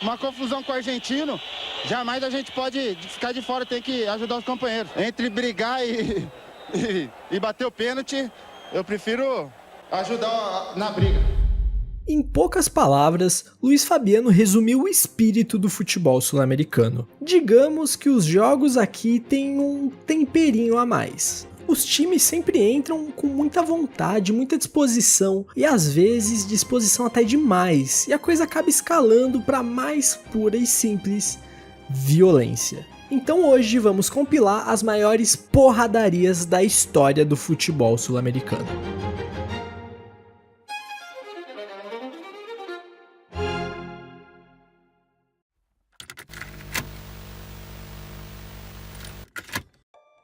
uma confusão com o argentino, jamais a gente pode ficar de fora, tem que ajudar os companheiros. Entre brigar e bater o pênalti, eu prefiro ajudar na briga. Em poucas palavras, Luiz Fabiano resumiu o espírito do futebol sul-americano. Digamos que os jogos aqui têm um temperinho a mais. Os times sempre entram com muita vontade, muita disposição e às vezes disposição até demais, e a coisa acaba escalando para mais pura e simples violência. Então hoje vamos compilar as maiores porradarias da história do futebol sul-americano.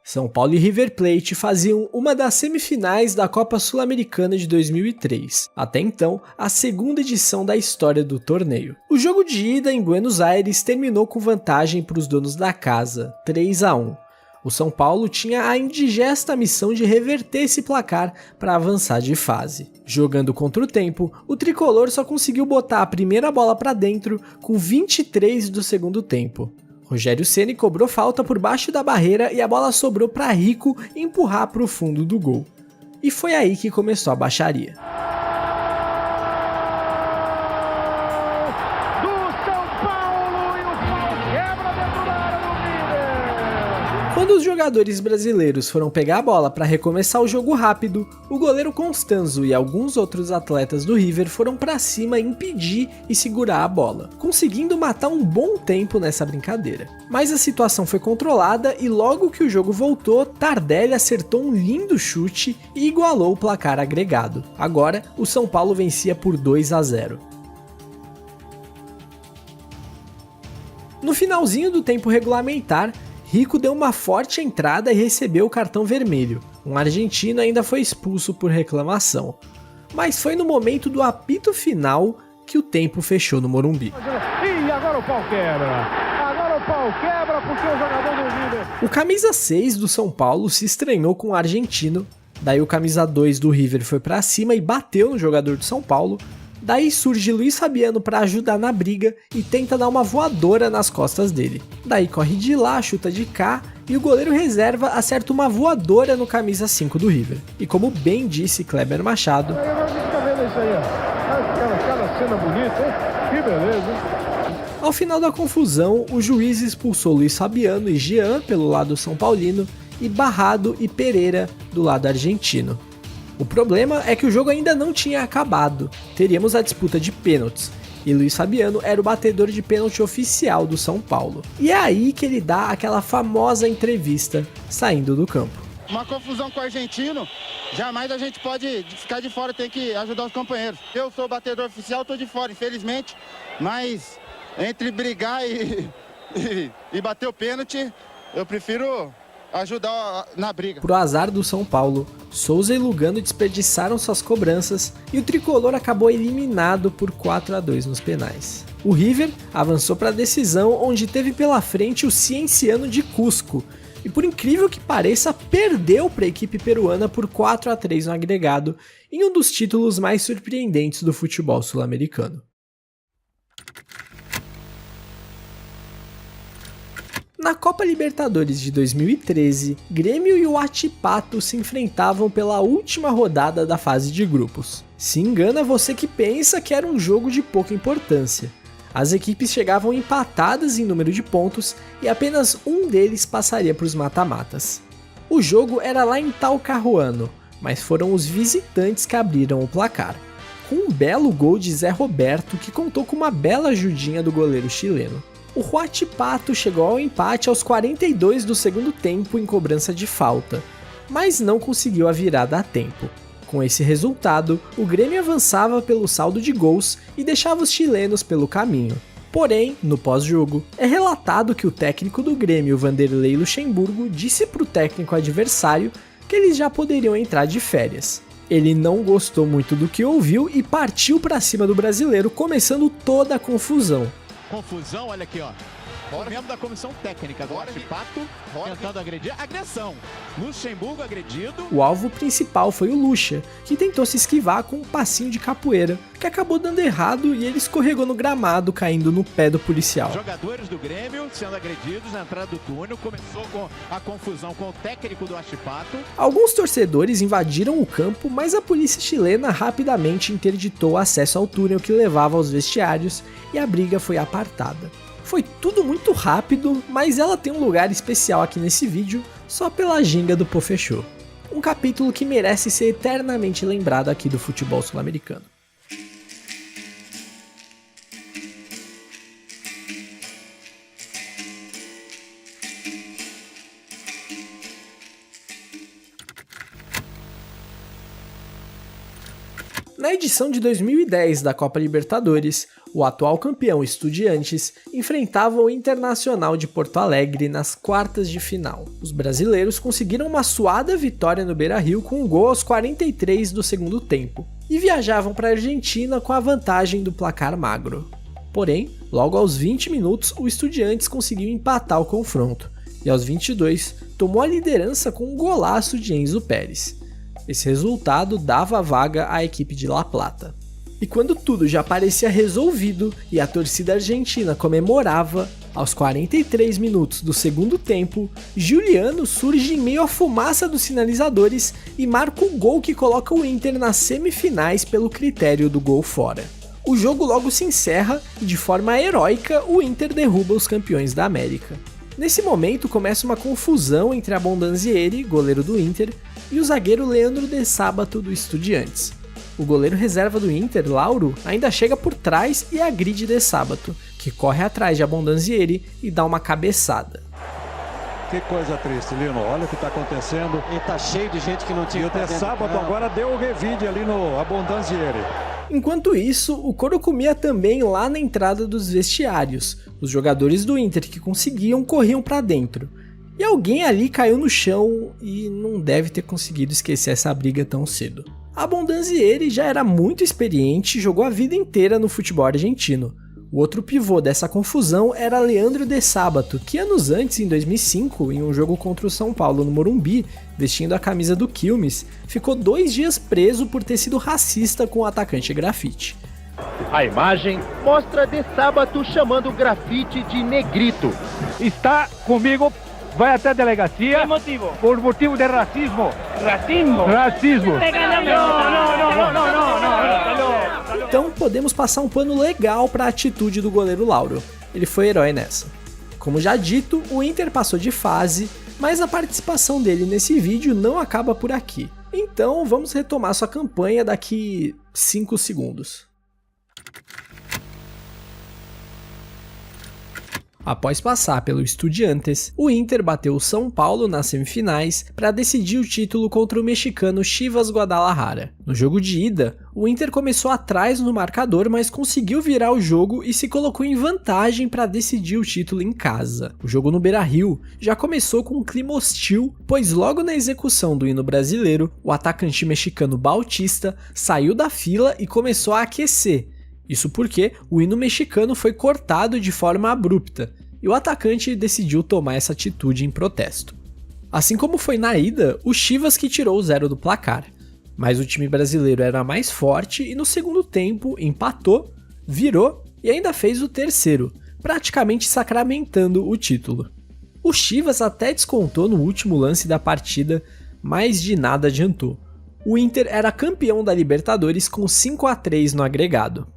São Paulo e River Plate faziam uma das semifinais da Copa Sul-Americana de 2003, até então a segunda edição da história do torneio. O jogo de ida em Buenos Aires terminou com vantagem para os donos da casa, 3-1. O São Paulo tinha a indigesta missão de reverter esse placar para avançar de fase. Jogando contra o tempo, o tricolor só conseguiu botar a primeira bola para dentro com 23 do segundo tempo. Rogério Ceni cobrou falta por baixo da barreira e a bola sobrou para Rico empurrar para o fundo do gol. E foi aí que começou a baixaria. Quando os jogadores brasileiros foram pegar a bola para recomeçar o jogo rápido, o goleiro Constanzo e alguns outros atletas do River foram para cima impedir e segurar a bola, conseguindo matar um bom tempo nessa brincadeira. Mas a situação foi controlada e logo que o jogo voltou, Tardelli acertou um lindo chute e igualou o placar agregado. Agora, o São Paulo vencia por 2-0. No finalzinho do tempo regulamentar, Rico deu uma forte entrada e recebeu o cartão vermelho. Um argentino ainda foi expulso por reclamação. Mas foi no momento do apito final que o tempo fechou no Morumbi. E agora o pau quebra. Agora o pau quebra porque o jogador do River... O camisa 6 do São Paulo se estranhou com o argentino. Daí o camisa 2 do River foi pra cima e bateu no jogador do São Paulo. Daí surge Luiz Fabiano para ajudar na briga e tenta dar uma voadora nas costas dele. Daí corre de lá, chuta de cá e o goleiro reserva acerta uma voadora no camisa 5 do River. E como bem disse Kleber Machado... Aquela cena bonita, hein? Que beleza. Ao final da confusão, o juiz expulsou Luiz Fabiano e Jean pelo lado são paulino e Barrado e Pereira do lado argentino. O problema é que o jogo ainda não tinha acabado, teríamos a disputa de pênaltis, e Luiz Fabiano era o batedor de pênalti oficial do São Paulo. E é aí que ele dá aquela famosa entrevista saindo do campo. Uma confusão com o argentino, jamais a gente pode ficar de fora, tem que ajudar os companheiros. Eu sou o batedor oficial, tô de fora, infelizmente, mas entre brigar e bater o pênalti, eu prefiro ajudar na briga. Pro azar do São Paulo, Souza e Lugano desperdiçaram suas cobranças e o tricolor acabou eliminado por 4-2 nos penais. O River avançou para a decisão, onde teve pela frente o Cienciano de Cusco e, por incrível que pareça, perdeu para a equipe peruana por 4-3 no agregado, em um dos títulos mais surpreendentes do futebol sul-americano. Na Copa Libertadores de 2013, Grêmio e o Huachipato se enfrentavam pela última rodada da fase de grupos. Se engana você que pensa que era um jogo de pouca importância. As equipes chegavam empatadas em número de pontos e apenas um deles passaria para os mata-matas. O jogo era lá em Talcahuano, mas foram os visitantes que abriram o placar, com um belo gol de Zé Roberto que contou com uma bela ajudinha do goleiro chileno. O Huachipato chegou ao empate aos 42 do segundo tempo em cobrança de falta, mas não conseguiu a virada a tempo. Com esse resultado, o Grêmio avançava pelo saldo de gols e deixava os chilenos pelo caminho. Porém, no pós-jogo, é relatado que o técnico do Grêmio, Vanderlei Luxemburgo, disse para o técnico adversário que eles já poderiam entrar de férias. Ele não gostou muito do que ouviu e partiu para cima do brasileiro, começando toda a confusão. Confusão, olha aqui, ó. O membro da comissão técnica do Huachipato tentando agredir. Agressão. Luxemburgo agredido. O alvo principal foi o Lucha, que tentou se esquivar com um passinho de capoeira, que acabou dando errado e ele escorregou no gramado, caindo no pé do policial. Jogadores do Grêmio sendo agredidos na entrada do túnel. Começou com a confusão com o técnico do Huachipato. Alguns torcedores invadiram o campo, mas a polícia chilena rapidamente interditou o acesso ao túnel que levava aos vestiários e a briga foi apartada. Foi tudo muito rápido, mas ela tem um lugar especial aqui nesse vídeo, só pela ginga do Pofechô. Um capítulo que merece ser eternamente lembrado aqui do futebol sul-americano. Na edição de 2010 da Copa Libertadores, o atual campeão Estudiantes enfrentava o Internacional de Porto Alegre nas quartas de final. Os brasileiros conseguiram uma suada vitória no Beira-Rio com um gol aos 43 do segundo tempo e viajavam para a Argentina com a vantagem do placar magro. Porém, logo aos 20 minutos, o Estudiantes conseguiu empatar o confronto e aos 22 tomou a liderança com um golaço de Enzo Pérez. Esse resultado dava a vaga à equipe de La Plata. E quando tudo já parecia resolvido e a torcida argentina comemorava, aos 43 minutos do segundo tempo, Giuliano surge em meio à fumaça dos sinalizadores e marca o gol que coloca o Inter nas semifinais pelo critério do gol fora. O jogo logo se encerra e de forma heróica o Inter derruba os campeões da América. Nesse momento começa uma confusão entre Abondanzieri, goleiro do Inter, e o zagueiro Leandro de Sábato do Estudiantes. O goleiro reserva do Inter, Lauro, ainda chega por trás e agride de Sábato, que corre atrás de Abondanzieri e dá uma cabeçada. Que coisa triste, Lino. Olha o que está acontecendo. E tá cheio de gente que não tinha. E o de Sábato agora deu o revide ali no Abondanzieri. Enquanto isso, o couro comia também lá na entrada dos vestiários. Os jogadores do Inter que conseguiam corriam para dentro. E alguém ali caiu no chão e não deve ter conseguido esquecer essa briga tão cedo. Abondanzieri já era muito experiente e jogou a vida inteira no futebol argentino. O outro pivô dessa confusão era Leandro de Sábato, que anos antes, em 2005, em um jogo contra o São Paulo no Morumbi, vestindo a camisa do Quilmes, ficou 2 dias preso por ter sido racista com o atacante Grafite. A imagem mostra de Sábato chamando o Grafite de negrito. Está comigo, vai até a delegacia. Que motivo? Por motivo de racismo. Racismo? Racismo. Não. Então podemos passar um pano legal para a atitude do goleiro Lauro. Ele foi herói nessa. Como já dito, o Inter passou de fase, mas a participação dele nesse vídeo não acaba por aqui. Então vamos retomar sua campanha daqui 5 segundos. Após passar pelo Estudiantes, o Inter bateu o São Paulo nas semifinais para decidir o título contra o mexicano Chivas Guadalajara. No jogo de ida, o Inter começou atrás no marcador, mas conseguiu virar o jogo e se colocou em vantagem para decidir o título em casa. O jogo no Beira-Rio já começou com um clima hostil, pois logo na execução do hino brasileiro, o atacante mexicano Bautista saiu da fila e começou a aquecer. Isso porque o hino mexicano foi cortado de forma abrupta, e o atacante decidiu tomar essa atitude em protesto. Assim como foi na ida, o Chivas que tirou o 0 do placar, mas o time brasileiro era mais forte e no segundo tempo empatou, virou e ainda fez o terceiro, praticamente sacramentando o título. O Chivas até descontou no último lance da partida, mas de nada adiantou. O Inter era campeão da Libertadores com 5-3 no agregado.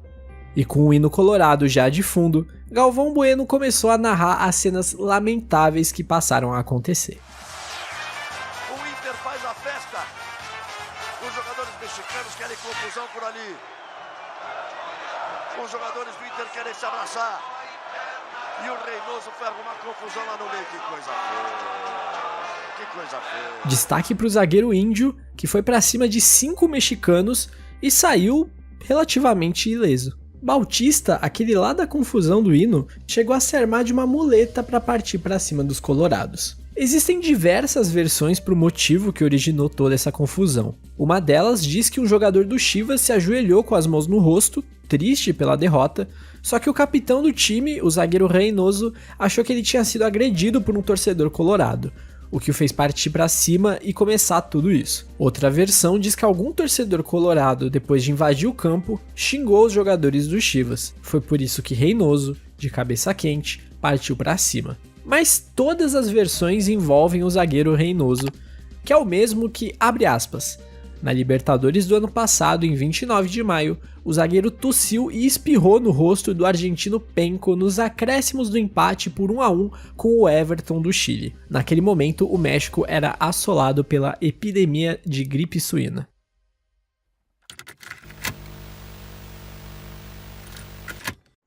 E com o hino colorado já de fundo, Galvão Bueno começou a narrar as cenas lamentáveis que passaram a acontecer. O Inter faz a festa. Os jogadores mexicanos querem confusão por ali. Os jogadores do Inter querem se abraçar. E o Reynoso foi arrumar confusão lá no meio. Que coisa feia. Que coisa feia. Destaque para o zagueiro índio, que foi para cima de 5 mexicanos e saiu relativamente ileso. Bautista, aquele lá da confusão do hino, chegou a se armar de uma muleta para partir para cima dos colorados. Existem diversas versões para o motivo que originou toda essa confusão. Uma delas diz que um jogador do Chivas se ajoelhou com as mãos no rosto, triste pela derrota, Só que o capitão do time, o zagueiro Reynoso, achou que ele tinha sido agredido por um torcedor colorado, o que o fez partir para cima e começar tudo isso. Outra versão diz que algum torcedor colorado, depois de invadir o campo, xingou os jogadores do Chivas. Foi por isso que Reynoso, de cabeça quente, partiu para cima. Mas todas as versões envolvem o zagueiro Reynoso, que é o mesmo que, abre aspas, na Libertadores do ano passado, em 29 de maio, o zagueiro tossiu e espirrou no rosto do argentino Penco nos acréscimos do empate por 1-1 com o Everton do Chile. Naquele momento, o México era assolado pela epidemia de gripe suína.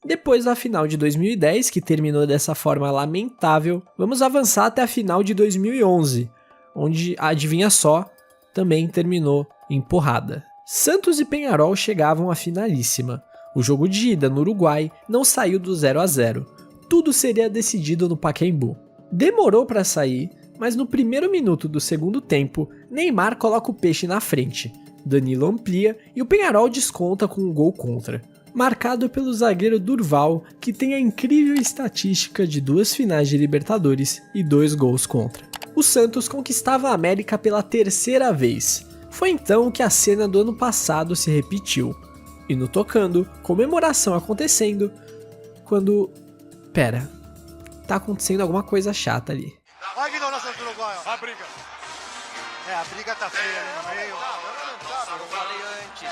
Depois da final de 2010, que terminou dessa forma lamentável, vamos avançar até a final de 2011, onde, adivinha só, também terminou em porrada. Santos e Peñarol chegavam à finalíssima. O jogo de ida no Uruguai não saiu do 0-0. Tudo seria decidido no Pacaembu. Demorou para sair, mas no primeiro minuto do segundo tempo, Neymar coloca o peixe na frente. Danilo amplia e o Peñarol desconta com um gol contra. Marcado pelo zagueiro Durval, que tem a incrível estatística de 2 finais de Libertadores e 2 gols contra. O Santos conquistava a América pela 3ª vez. Foi então que a cena do ano passado se repetiu. E no tocando, comemoração acontecendo, quando... Pera, tá acontecendo alguma coisa chata ali. Vai vir o nosso Uruguai, ó. A briga. A briga tá feia ali no meio. Eu falei antes.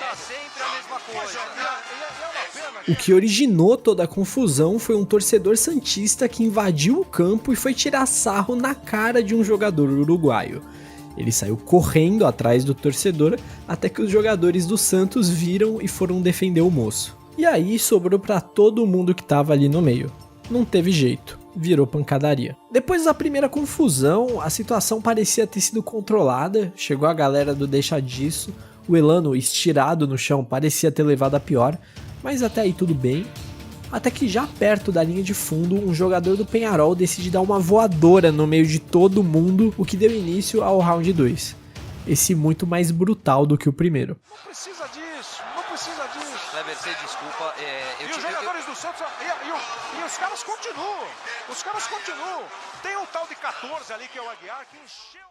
É sempre a mesma coisa. O que originou toda a confusão foi um torcedor santista que invadiu o campo e foi tirar sarro na cara de um jogador uruguaio. Ele saiu correndo atrás do torcedor até que os jogadores do Santos viram e foram defender o moço. E aí sobrou pra todo mundo que tava ali no meio. Não teve jeito, virou pancadaria. Depois da primeira confusão, a situação parecia ter sido controlada, chegou a galera do deixa disso, o Elano estirado no chão parecia ter levado a pior, mas até aí tudo bem. Até que já perto da linha de fundo, um jogador do Peñarol decide dar uma voadora no meio de todo mundo, o que deu início ao round 2. Esse muito mais brutal do que o primeiro. Não precisa disso, não precisa disso. Kleber, você desculpa, E os jogadores do Santos, e os caras continuam. Tem um tal de 14 ali que é o Aguiar, que encheu...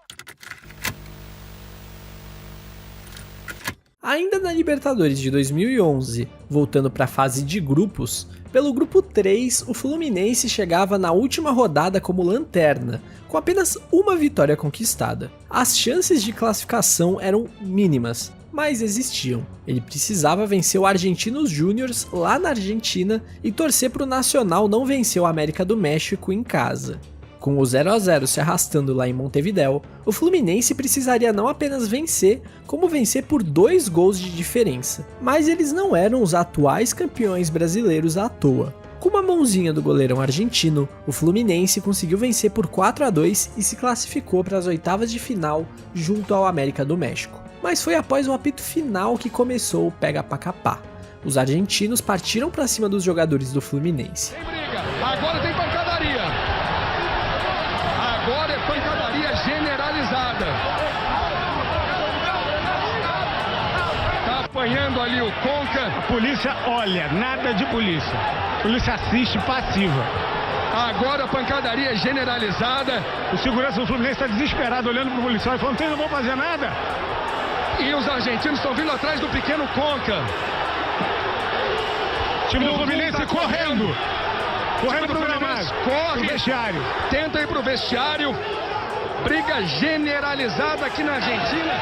Ainda na Libertadores de 2011, voltando para a fase de grupos, pelo grupo 3, o Fluminense chegava na última rodada como lanterna, com apenas uma vitória conquistada. As chances de classificação eram mínimas, mas existiam. Ele precisava vencer o Argentinos Júniors lá na Argentina e torcer para o Nacional não vencer o América do México em casa. Com o 0-0 se arrastando lá em Montevidéu, o Fluminense precisaria não apenas vencer, como vencer por 2 gols de diferença. Mas eles não eram os atuais campeões brasileiros à toa. Com uma mãozinha do goleirão argentino, o Fluminense conseguiu vencer por 4-2 e se classificou para as oitavas de final junto ao América do México. Mas foi após o apito final que começou o pega pra capar. Os argentinos partiram para cima dos jogadores do Fluminense. Tem briga, agora tem pancadaria. Agora é pancadaria generalizada. Tá apanhando ali o Conca. A polícia olha, nada de polícia. A polícia assiste passiva. Agora a pancadaria generalizada. O segurança do Fluminense está desesperado olhando pro policial e falando: vocês não vão fazer nada. E os argentinos estão vindo atrás do pequeno Conca. O time do Fluminense correndo pro gramado, corre, pro vestiário. Tenta ir pro vestiário. Briga generalizada aqui na Argentina.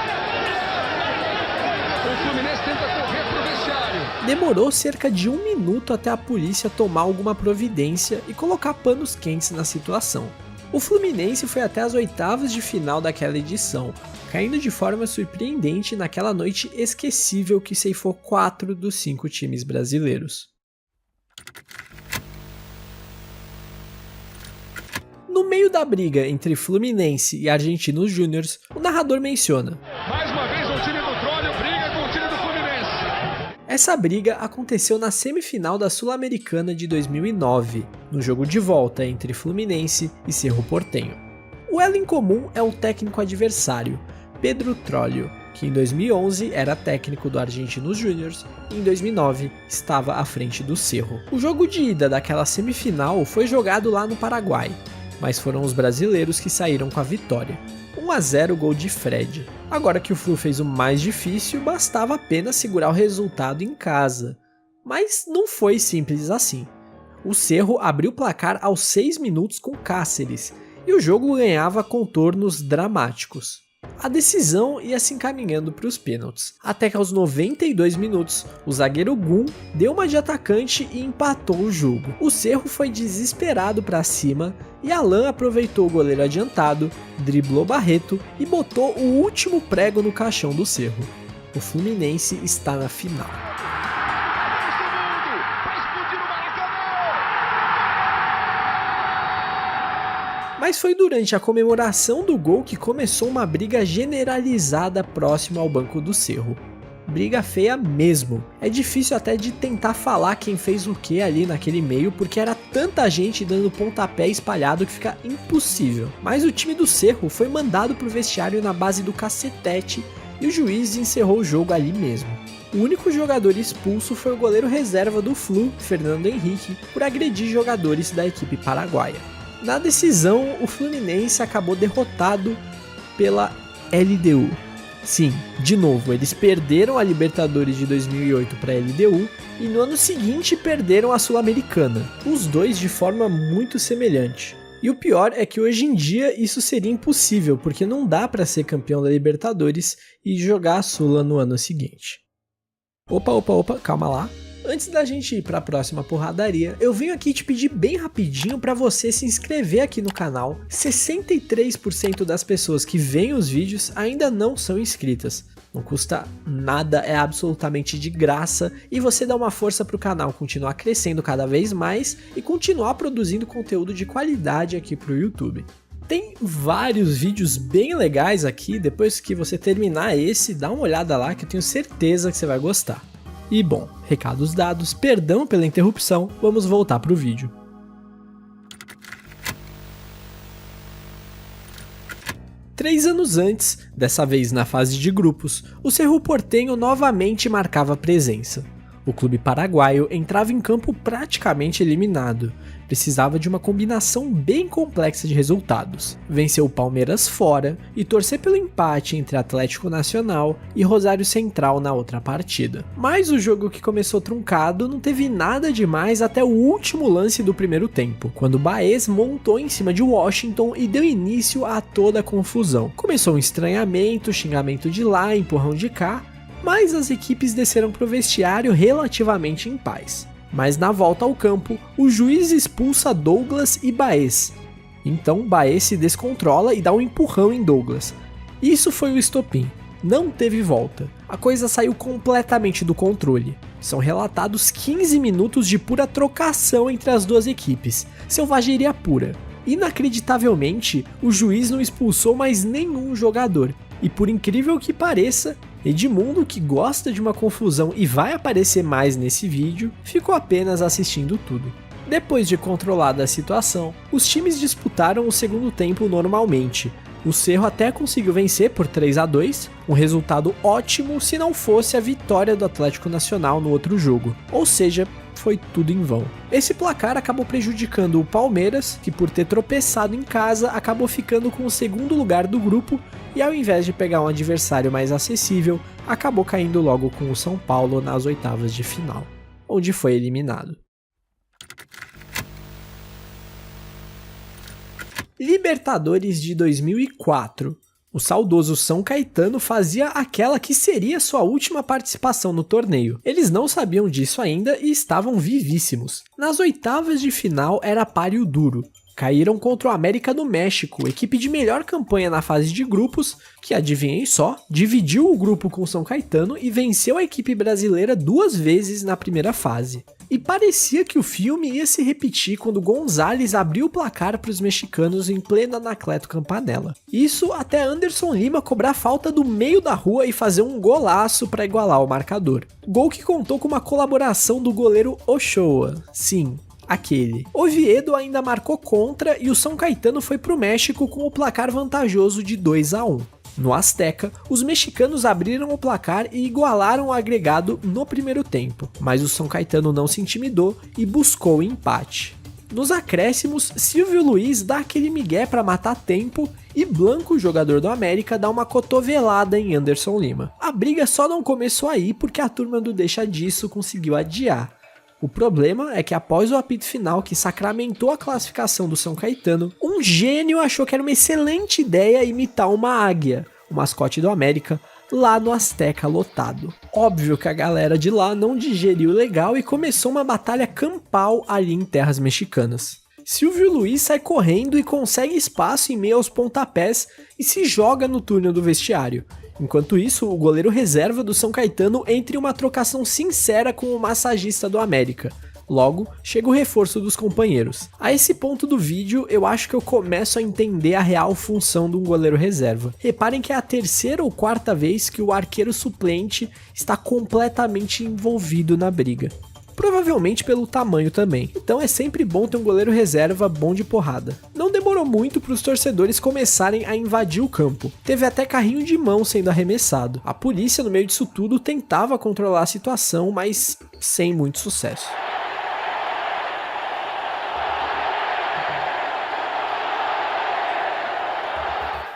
O Fluminense tenta correr pro vestiário. Demorou cerca de 1 minuto até a polícia tomar alguma providência e colocar panos quentes na situação. O Fluminense foi até as oitavas de final daquela edição, caindo de forma surpreendente naquela noite esquecível que ceifou 4 dos 5 times brasileiros. No meio da briga entre Fluminense e Argentinos Júniors, o narrador menciona: mais uma vez o time do Trolho briga com o time do Fluminense. Essa briga aconteceu na semifinal da Sul-Americana de 2009, no jogo de volta entre Fluminense e Cerro Porteño. O elo em comum é o técnico adversário, Pedro Trollio, que em 2011 era técnico do Argentinos Júniors e em 2009 estava à frente do Cerro. O jogo de ida daquela semifinal foi jogado lá no Paraguai, mas foram os brasileiros que saíram com a vitória. 1-0 gol de Fred. Agora que o Flu fez o mais difícil, bastava apenas segurar o resultado em casa. Mas não foi simples assim. O Cerro abriu o placar aos 6 minutos com Cáceres, e o jogo ganhava contornos dramáticos. A decisão ia se encaminhando para os pênaltis, até que aos 92 minutos, o zagueiro Gum deu uma de atacante e empatou o jogo. O Cerro foi desesperado para cima e Alan aproveitou o goleiro adiantado, driblou Barreto e botou o último prego no caixão do Cerro. O Fluminense está na final. Mas foi durante a comemoração do gol que começou uma briga generalizada próximo ao banco do Cerro. Briga feia mesmo. É difícil até de tentar falar quem fez o que ali naquele meio, porque era tanta gente dando pontapé espalhado que fica impossível. Mas o time do Cerro foi mandado pro vestiário na base do cacetete e o juiz encerrou o jogo ali mesmo. O único jogador expulso foi o goleiro reserva do Flu, Fernando Henrique, por agredir jogadores da equipe paraguaia. Na decisão, o Fluminense acabou derrotado pela LDU. Sim, de novo, eles perderam a Libertadores de 2008 para a LDU e no ano seguinte perderam a Sul-Americana, os dois de forma muito semelhante. E o pior é que hoje em dia isso seria impossível, porque não dá para ser campeão da Libertadores e jogar a Sula no ano seguinte. Opa, calma lá. Antes da gente ir para a próxima porradaria, eu venho aqui te pedir bem rapidinho para você se inscrever aqui no canal. 63% das pessoas que veem os vídeos ainda não são inscritas. Não custa nada, é absolutamente de graça e você dá uma força para o canal continuar crescendo cada vez mais e continuar produzindo conteúdo de qualidade aqui para o YouTube. Tem vários vídeos bem legais aqui, depois que você terminar esse, dá uma olhada lá que eu tenho certeza que você vai gostar. E bom, recados dados, perdão pela interrupção, vamos voltar para o vídeo. Três anos antes, dessa vez na fase de grupos, o Cerro Porteño novamente marcava presença. O clube paraguaio entrava em campo praticamente eliminado. Precisava de uma combinação bem complexa de resultados. Vencer o Palmeiras fora e torcer pelo empate entre Atlético Nacional e Rosário Central na outra partida. Mas o jogo, que começou truncado, não teve nada demais até o último lance do primeiro tempo, quando Baez montou em cima de Washington e deu início a toda a confusão. Começou um estranhamento, xingamento de lá, empurrão de cá, mas as equipes desceram para o vestiário relativamente em paz. Mas na volta ao campo, o juiz expulsa Douglas e Baez. Então Baez se descontrola e dá um empurrão em Douglas. Isso foi o estopim. Não teve volta. A coisa saiu completamente do controle. São relatados 15 minutos de pura trocação entre as duas equipes. Selvageria pura. Inacreditavelmente, o juiz não expulsou mais nenhum jogador. E por incrível que pareça, Edmundo, que gosta de uma confusão e vai aparecer mais nesse vídeo, ficou apenas assistindo tudo. Depois de controlada a situação, os times disputaram o segundo tempo normalmente. O Cerro até conseguiu vencer por 3-2, um resultado ótimo se não fosse a vitória do Atlético Nacional no outro jogo, ou seja, foi tudo em vão. Esse placar acabou prejudicando o Palmeiras, que por ter tropeçado em casa acabou ficando com o segundo lugar do grupo e ao invés de pegar um adversário mais acessível, acabou caindo logo com o São Paulo nas oitavas de final, onde foi eliminado. Libertadores de 2004. O saudoso São Caetano fazia aquela que seria sua última participação no torneio. Eles não sabiam disso ainda e estavam vivíssimos. Nas oitavas de final era páreo duro. Caíram contra o América do México, equipe de melhor campanha na fase de grupos, que, adivinhem só, dividiu o grupo com São Caetano e venceu a equipe brasileira 2 vezes na primeira fase. E parecia que o filme ia se repetir quando Gonzalez abriu o placar para os mexicanos em plena Anacleto Campanella. Isso até Anderson Lima cobrar falta do meio da rua e fazer um golaço para igualar o marcador. Gol que contou com uma colaboração do goleiro Ochoa. Sim, aquele. Oviedo ainda marcou contra e o São Caetano foi para o México com o placar vantajoso de 2-1. No Azteca, os mexicanos abriram o placar e igualaram o agregado no primeiro tempo, mas o São Caetano não se intimidou e buscou o empate. Nos acréscimos, Silvio Luiz dá aquele migué para matar tempo e Blanco, o jogador do América, dá uma cotovelada em Anderson Lima. A briga só não começou aí porque a turma do Deixa Disso conseguiu adiar. O problema é que após o apito final que sacramentou a classificação do São Caetano, um gênio achou que era uma excelente ideia imitar uma águia, o mascote do América, lá no Azteca lotado. Óbvio que a galera de lá não digeriu legal e começou uma batalha campal ali em terras mexicanas. Silvio Luiz sai correndo e consegue espaço em meio aos pontapés e se joga no túnel do vestiário. Enquanto isso, o goleiro reserva do São Caetano entra em uma trocação sincera com o massagista do América. Logo, chega o reforço dos companheiros. A esse ponto do vídeo, eu acho que eu começo a entender a real função de um goleiro reserva. Reparem que é a terceira ou quarta vez que o arqueiro suplente está completamente envolvido na briga. Provavelmente pelo tamanho também. Então é sempre bom ter um goleiro reserva bom de porrada. Não demorou muito para os torcedores começarem a invadir o campo. Teve até carrinho de mão sendo arremessado. A polícia, no meio disso tudo, tentava controlar a situação, mas sem muito sucesso.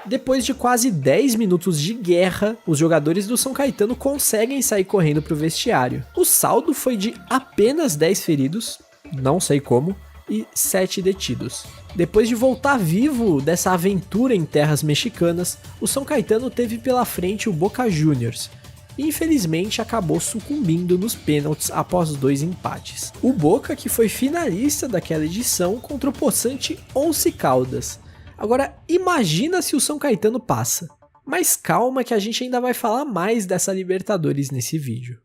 Depois de quase 10 minutos de guerra, os jogadores do São Caetano conseguem sair correndo para o vestiário. O saldo foi de apenas 10 feridos, não sei como, e 7 detidos. Depois de voltar vivo dessa aventura em terras mexicanas, o São Caetano teve pela frente o Boca Juniors, e infelizmente acabou sucumbindo nos pênaltis após 2 empates. O Boca, que foi finalista daquela edição contra o possante Once Caldas. Agora, imagina se o São Caetano passa. Mas calma que a gente ainda vai falar mais dessa Libertadores nesse vídeo.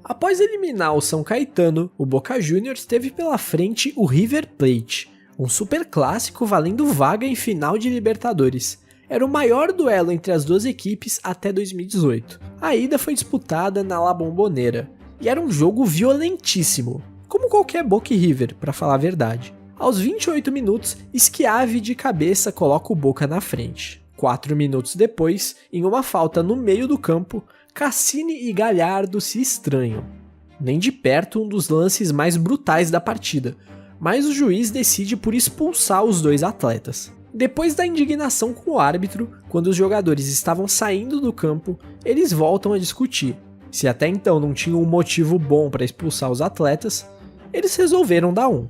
Após eliminar o São Caetano, o Boca Juniors teve pela frente o River Plate, um super clássico valendo vaga em final de Libertadores. Era o maior duelo entre as duas equipes até 2018. A ida foi disputada na La Bombonera, e era um jogo violentíssimo. Como qualquer Boca e River, para falar a verdade. Aos 28 minutos, Schiavi de cabeça coloca o Boca na frente. 4 minutos depois, em uma falta no meio do campo, Cassini e Galhardo se estranham. Nem de perto um dos lances mais brutais da partida, mas o juiz decide por expulsar os dois atletas. Depois da indignação com o árbitro, quando os jogadores estavam saindo do campo, eles voltam a discutir. Se até então não tinham um motivo bom para expulsar os atletas, eles resolveram dar um.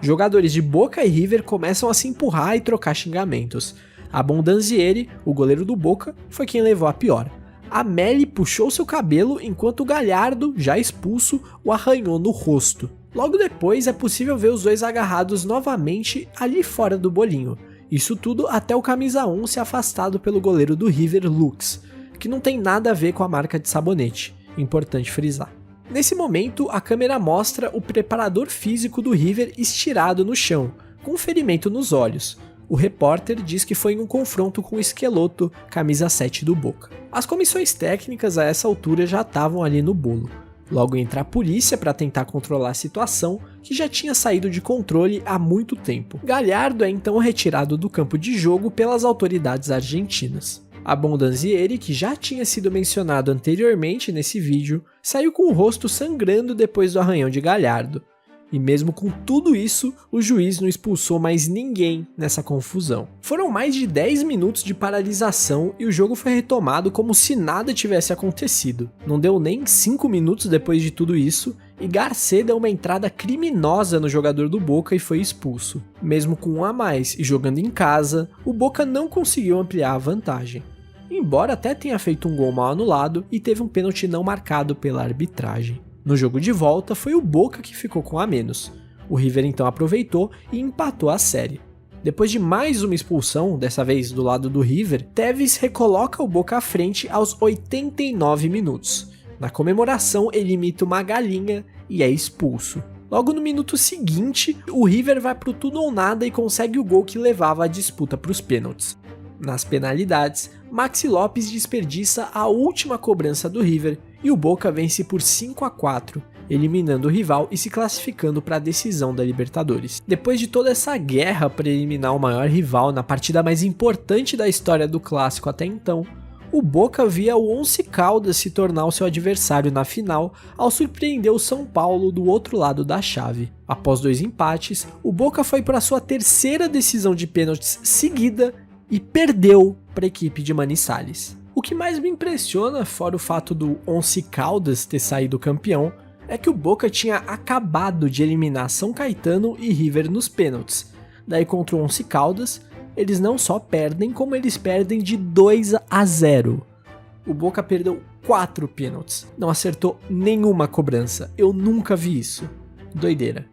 Jogadores de Boca e River começam a se empurrar e trocar xingamentos. Abondanzieri, o goleiro do Boca, foi quem levou a pior. Amélie puxou seu cabelo enquanto o Galhardo, já expulso, o arranhou no rosto. Logo depois é possível ver os dois agarrados novamente ali fora do bolinho. Isso tudo até o camisa 1 ser afastado pelo goleiro do River, Lux, que não tem nada a ver com a marca de sabonete, importante frisar. Nesse momento, a câmera mostra o preparador físico do River estirado no chão, com um ferimento nos olhos. O repórter diz que foi em um confronto com o Esqueloto, camisa 7 do Boca. As comissões técnicas a essa altura já estavam ali no bolo. Logo entra a polícia para tentar controlar a situação, que já tinha saído de controle há muito tempo. Galhardo é então retirado do campo de jogo pelas autoridades argentinas. Abondanzieri, que já tinha sido mencionado anteriormente nesse vídeo, saiu com o rosto sangrando depois do arranhão de Galhardo. E mesmo com tudo isso, o juiz não expulsou mais ninguém nessa confusão. Foram mais de 10 minutos de paralisação e o jogo foi retomado como se nada tivesse acontecido. Não deu nem 5 minutos depois de tudo isso, e Garcê deu uma entrada criminosa no jogador do Boca e foi expulso. Mesmo com um a mais e jogando em casa, o Boca não conseguiu ampliar a vantagem. Embora até tenha feito um gol mal anulado e teve um pênalti não marcado pela arbitragem. No jogo de volta foi o Boca que ficou com a menos. O River então aproveitou e empatou a série. Depois de mais uma expulsão, dessa vez do lado do River, Tevez recoloca o Boca à frente aos 89 minutos. Na comemoração ele imita uma galinha e é expulso. Logo no minuto seguinte, o River vai pro tudo ou nada e consegue o gol que levava a disputa para os pênaltis. Nas penalidades, Maxi Lopes desperdiça a última cobrança do River e o Boca vence por 5-4, eliminando o rival e se classificando para a decisão da Libertadores. Depois de toda essa guerra para eliminar o maior rival na partida mais importante da história do clássico até então, o Boca via o Once Caldas se tornar o seu adversário na final ao surpreender o São Paulo do outro lado da chave. Após 2 empates, o Boca foi para sua terceira decisão de pênaltis seguida e perdeu para a equipe de Manizales. O que mais me impressiona, fora o fato do Once Caldas ter saído campeão, é que o Boca tinha acabado de eliminar São Caetano e River nos pênaltis. Daí contra o Once Caldas, eles não só perdem, como eles perdem de 2-0. O Boca perdeu 4 pênaltis, não acertou nenhuma cobrança. Eu nunca vi isso. Doideira.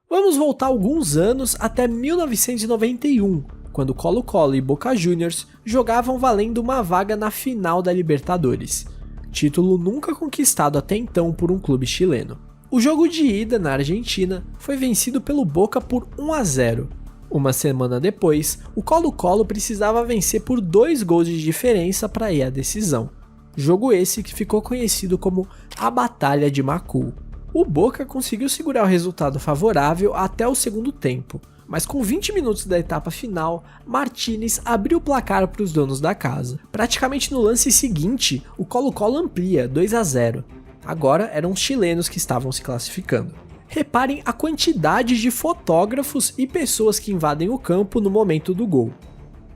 Vamos voltar alguns anos até 1991, quando Colo-Colo e Boca Juniors jogavam valendo uma vaga na final da Libertadores, título nunca conquistado até então por um clube chileno. O jogo de ida na Argentina foi vencido pelo Boca por 1-0. Uma semana depois, o Colo-Colo precisava vencer por 2 gols de diferença para ir à decisão. Jogo esse que ficou conhecido como a Batalha de Macul. O Boca conseguiu segurar o resultado favorável até o segundo tempo, mas com 20 minutos da etapa final, Martínez abriu o placar para os donos da casa. Praticamente no lance seguinte, o Colo-Colo amplia 2-0. Agora eram os chilenos que estavam se classificando. Reparem a quantidade de fotógrafos e pessoas que invadem o campo no momento do gol.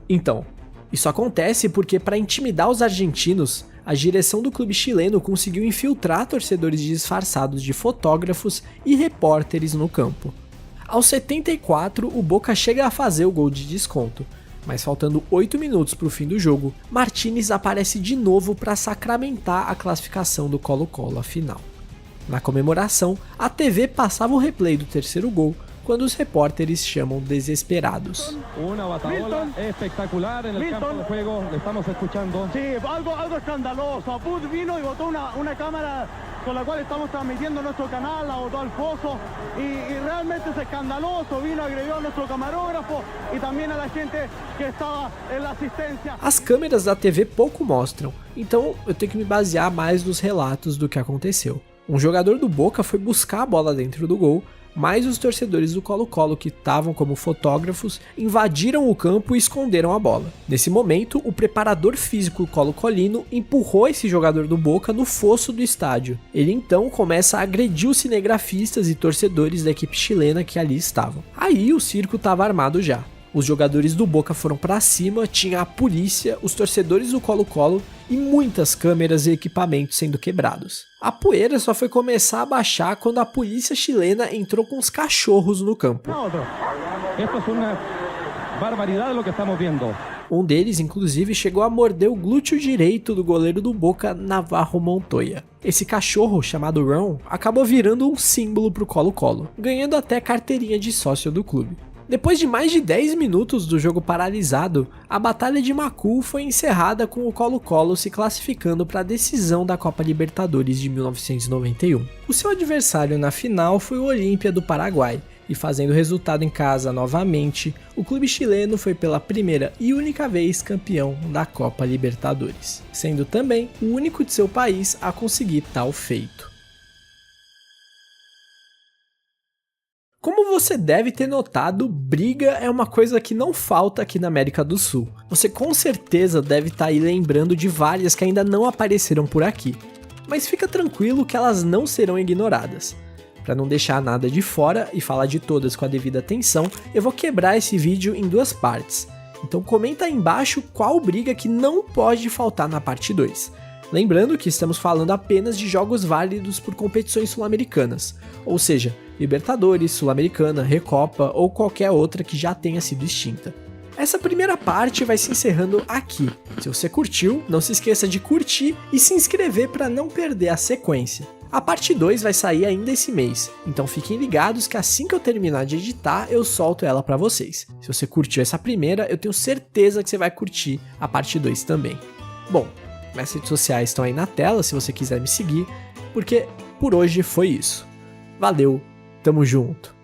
Então, isso acontece porque para intimidar os argentinos, a direção do clube chileno conseguiu infiltrar torcedores disfarçados de fotógrafos e repórteres no campo. Aos 74, o Boca chega a fazer o gol de desconto, mas faltando 8 minutos para o fim do jogo, Martínez aparece de novo para sacramentar a classificação do Colo-Colo à final. Na comemoração, a TV passava o replay do terceiro gol, quando os repórteres chamam desesperados. Uma bataola espetacular no campo de juego, le estamos escuchando. Sí, algo escandaloso. Abud vino y botó una cámara con la cual estamos transmitiendo nuestro canal, la botó al foso y realmente es escandaloso. Vino, agredió a nuestro camarógrafo y también a la gente que estaba en la asistencia. As câmeras da TV pouco mostram, então eu tenho que me basear mais nos relatos do que aconteceu. Um jogador do Boca foi buscar a bola dentro do gol, mas os torcedores do Colo-Colo, que estavam como fotógrafos, invadiram o campo e esconderam a bola. Nesse momento, o preparador físico colo-colino empurrou esse jogador do Boca no fosso do estádio. Ele então começa a agredir os cinegrafistas e torcedores da equipe chilena que ali estavam. Aí o circo estava armado já. Os jogadores do Boca foram para cima, tinha a polícia, os torcedores do Colo-Colo e muitas câmeras e equipamentos sendo quebrados. A poeira só foi começar a baixar quando a polícia chilena entrou com os cachorros no campo. Esto é uma barbaridade o que estamos vendo. Um deles, inclusive, chegou a morder o glúteo direito do goleiro do Boca, Navarro Montoya. Esse cachorro, chamado Ron, acabou virando um símbolo pro Colo-Colo, ganhando até carteirinha de sócio do clube. Depois de mais de 10 minutos do jogo paralisado, a Batalha de Macul foi encerrada com o Colo-Colo se classificando para a decisão da Copa Libertadores de 1991. O seu adversário na final foi o Olímpia do Paraguai, e fazendo resultado em casa novamente, o clube chileno foi pela primeira e única vez campeão da Copa Libertadores, sendo também o único de seu país a conseguir tal feito. Como você deve ter notado, briga é uma coisa que não falta aqui na América do Sul. Você com certeza deve estar aí lembrando de várias que ainda não apareceram por aqui. Mas fica tranquilo que elas não serão ignoradas. Para não deixar nada de fora e falar de todas com a devida atenção, eu vou quebrar esse vídeo em 2 partes. Então comenta aí embaixo qual briga que não pode faltar na parte 2. Lembrando que estamos falando apenas de jogos válidos por competições sul-americanas, ou seja, Libertadores, Sul-Americana, Recopa ou qualquer outra que já tenha sido extinta. Essa primeira parte vai se encerrando aqui. Se você curtiu, não se esqueça de curtir e se inscrever para não perder a sequência. A parte 2 vai sair ainda esse mês, então fiquem ligados que assim que eu terminar de editar, eu solto ela para vocês. Se você curtiu essa primeira, eu tenho certeza que você vai curtir a parte 2 também. Bom, minhas redes sociais estão aí na tela se você quiser me seguir, porque por hoje foi isso. Valeu, tamo junto!